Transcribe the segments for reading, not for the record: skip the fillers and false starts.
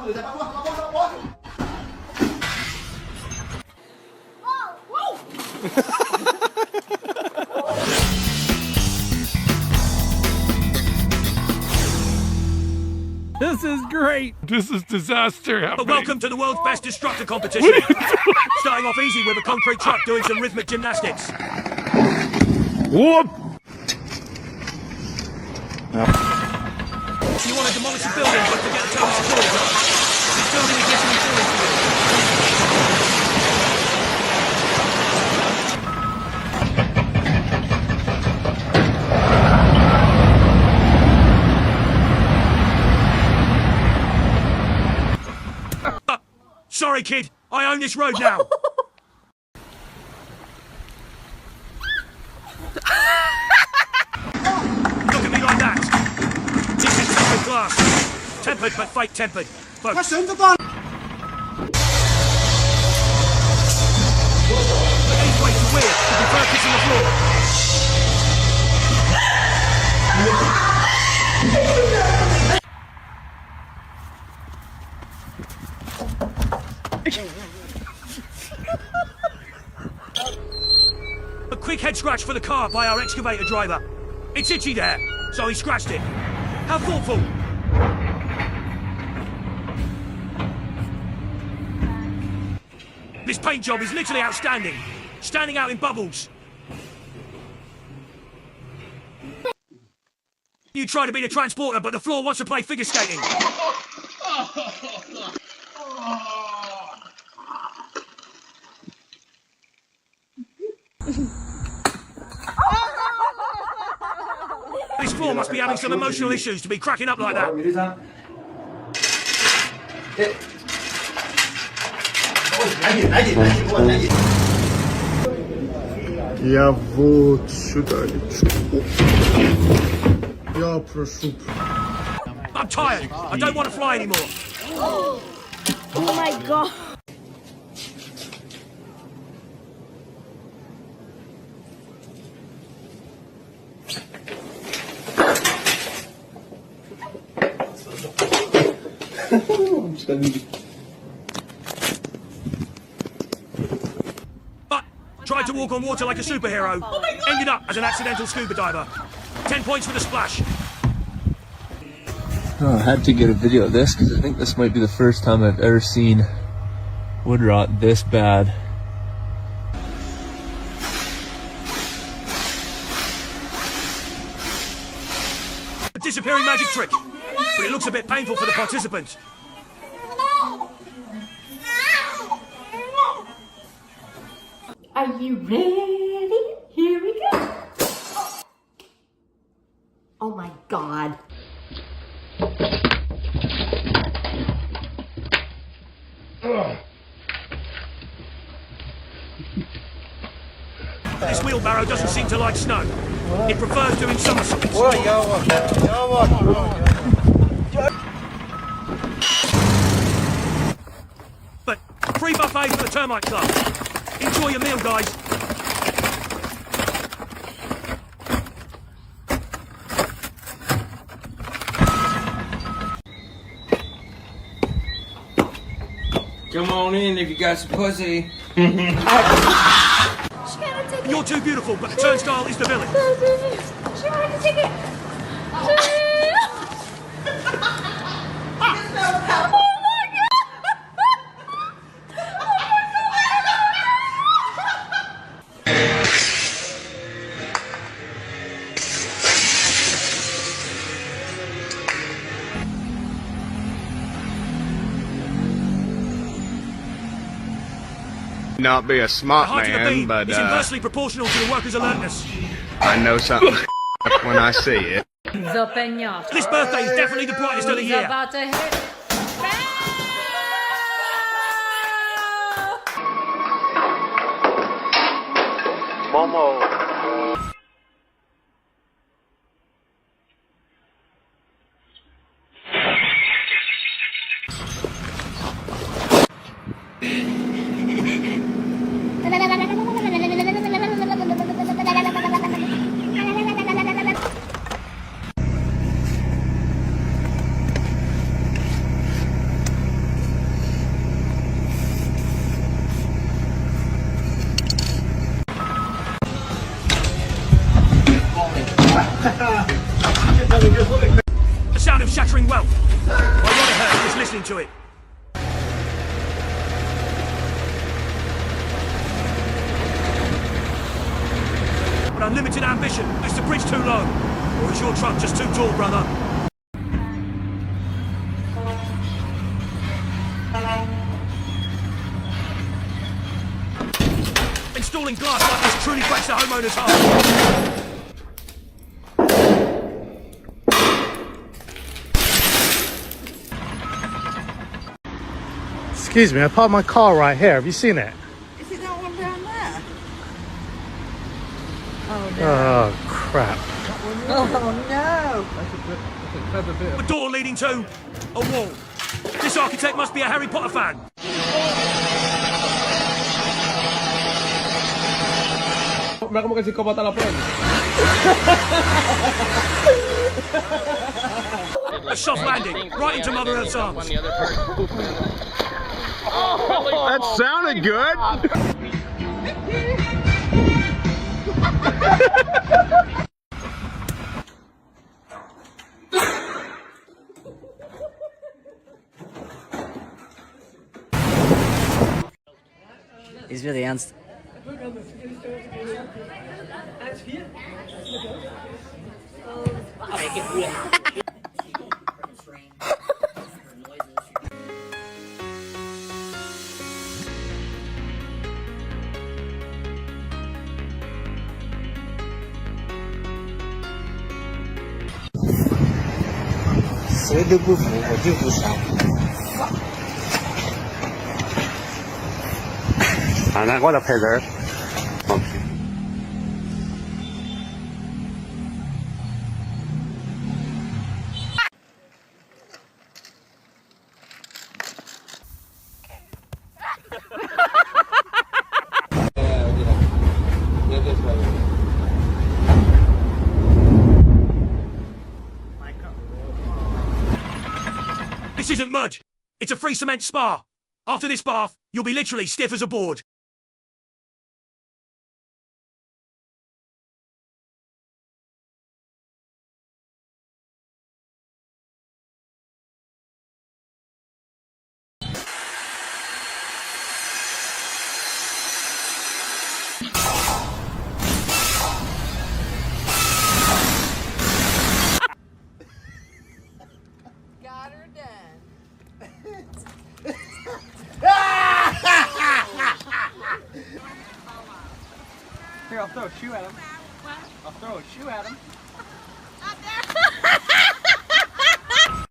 This is great. This is disaster happening. Welcome to the world's best destructor competition. Starting off easy with a concrete truck doing some rhythmic gymnastics. Whoop! You want to demolish a building, but forget to tell the security guard. This building is literally falling for you. Sorry, kid. I own this road now. Look at me like that. This is tempered glass. Tempered, but fake tempered. Folks. These way too weird to be first kissing the floor. A quick head scratch for the car by our excavator driver. It's itchy there, so he scratched it. How thoughtful. This paint job is literally outstanding. Standing out in bubbles. You try to be the transporter, but the floor wants to play figure skating. This floor must be having some emotional issues to be cracking up like that. Я вот сюда лечу. Я прошу. I'm tired. I don't want to fly anymore. Oh my god. But tried to walk on water like a superhero. Ended up as an accidental scuba diver. 10 points for the splash. Oh, I had to get a video of this because I think this might be the first time I've ever seen wood rot this bad. A disappearing magic trick, but it looks a bit painful for the participants. Are you ready? Here we go. Oh my god. This wheelbarrow doesn't seem to like snow. It prefers doing somersaults. But free buffet for the termite club. Enjoy your meal, guys. Come on in if you got some pussy. You're too beautiful, but the turnstile is the villain. She wanted to take it. Not be a smart The height of the man, beam but is inversely proportional to the worker's alertness. I know something when I see it. This birthday is definitely the brightest of the year. About to hit. Momo. The sound of shattering wealth. My wallet hurts just listening to it. But unlimited ambition. Is the bridge too low? Or is your truck just too tall, brother? Installing glass like this truly breaks the homeowner's heart. Excuse me, I parked my car right here. Have you seen it? Is it that one down there? Oh Oh, crap. Oh no! A door leading to a wall. This architect must be a Harry Potter fan. A soft landing, right into Mother Earth's arms. That sounded good. Ist wieder ernst.谁都不服，我就不杀。啊，那我就陪人。This isn't mud. It's a free cement spa. After this bath, you'll be literally stiff as a board. Got her done. Here, I'll throw a shoe at him. I'll throw a shoe at him.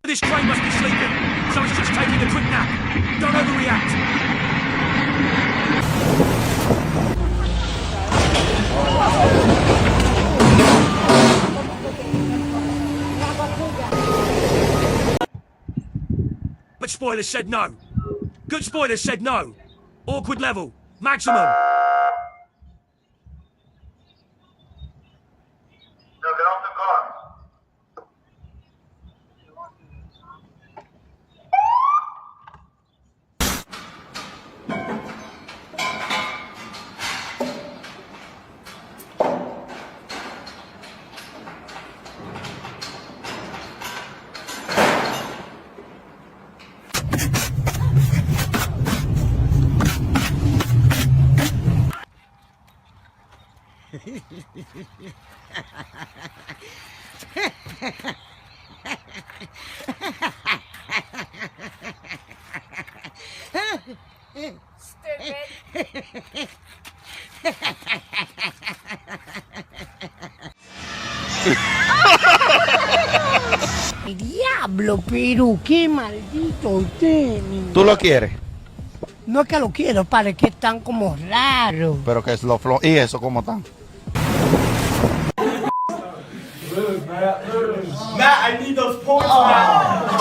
This train must be sleeping, so it's just taking a quick nap. Don't overreact. But spoilers said no. Good spoilers said no. Awkward level. Maximum. Diablo, pero qué maldito tenis. ¿Tú lo quieres? No es que lo quiero, padre, es que están como raros. Pero que es lo flo... ¿Y eso cómo están? Matt, I need those points, Matt.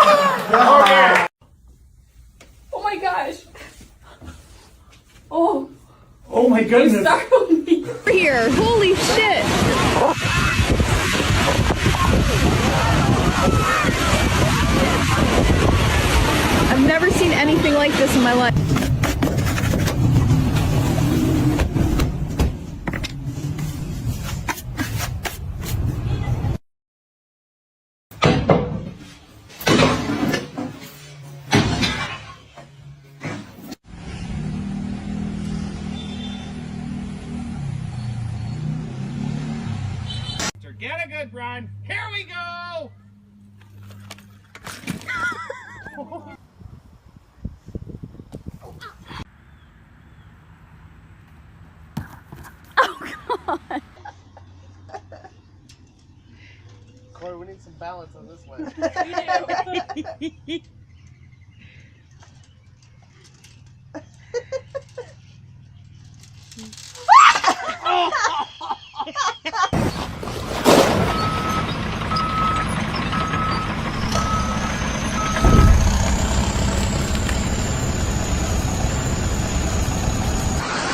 Oh my gosh. Oh. Oh my goodness. Startled me. Here. Holy shit. I've never seen anything like this in my life. Forget a good run. Here we go. Corey, we need some balance on this one.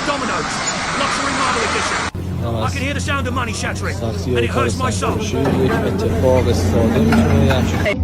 Dominoes, luxury marble edition. I can hear the sound of money shattering, and Akcję it hurts my soul. Będzie połowę strony, musimy jaśnić.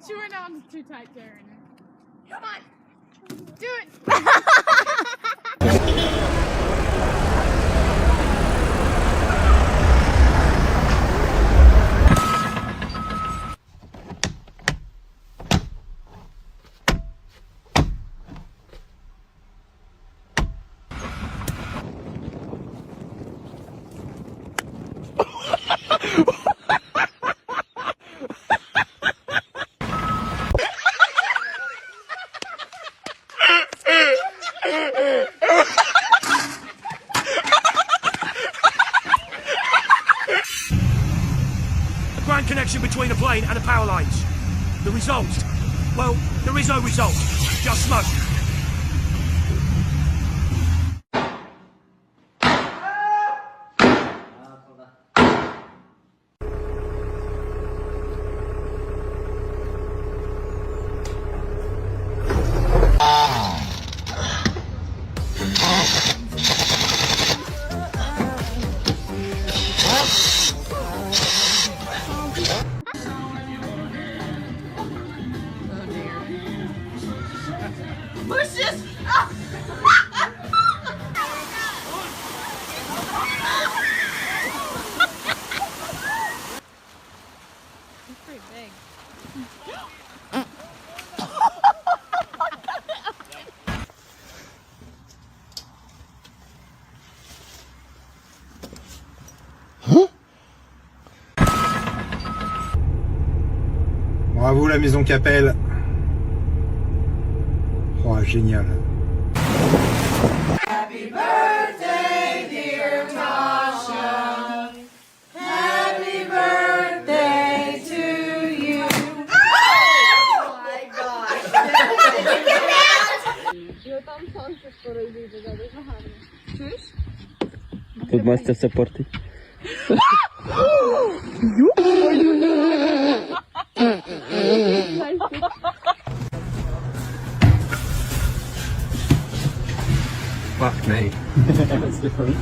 She went on too tight, Darren. Come on. Do it. Ground connection between the plane and the power lines. The result? Well, there is no result. Just smoke. Push this. It's pretty big. Bravo la maison Capelle. Oh, génial. Happy birthday, dear Tasha. Happy birthday to you. Oh my gosh. Tam słońce skoro idzie, zadać machamy. Czujesz? Podmaster supporty. Fuck me. That's different.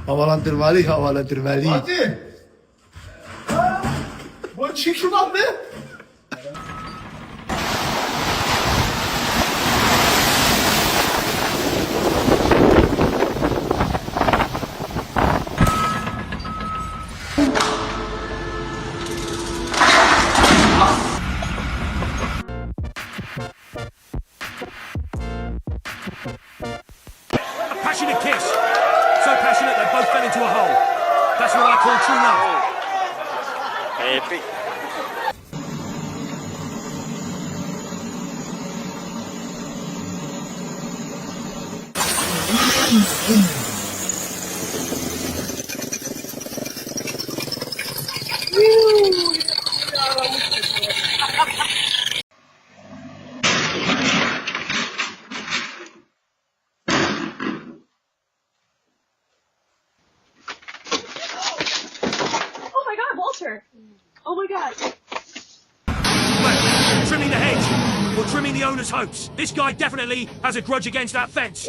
Havalandırmalı, havalandırmalı. Hadi. Bu çık şuradan be. passionate kiss. So passionate they both fell into a hole. That's what I call true love. Epic. Oh my god, Walter! Oh my god. Well, trimming the hedge, or trimming the owner's hopes. This guy definitely has a grudge against that fence.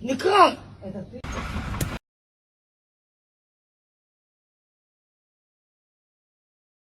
Никак!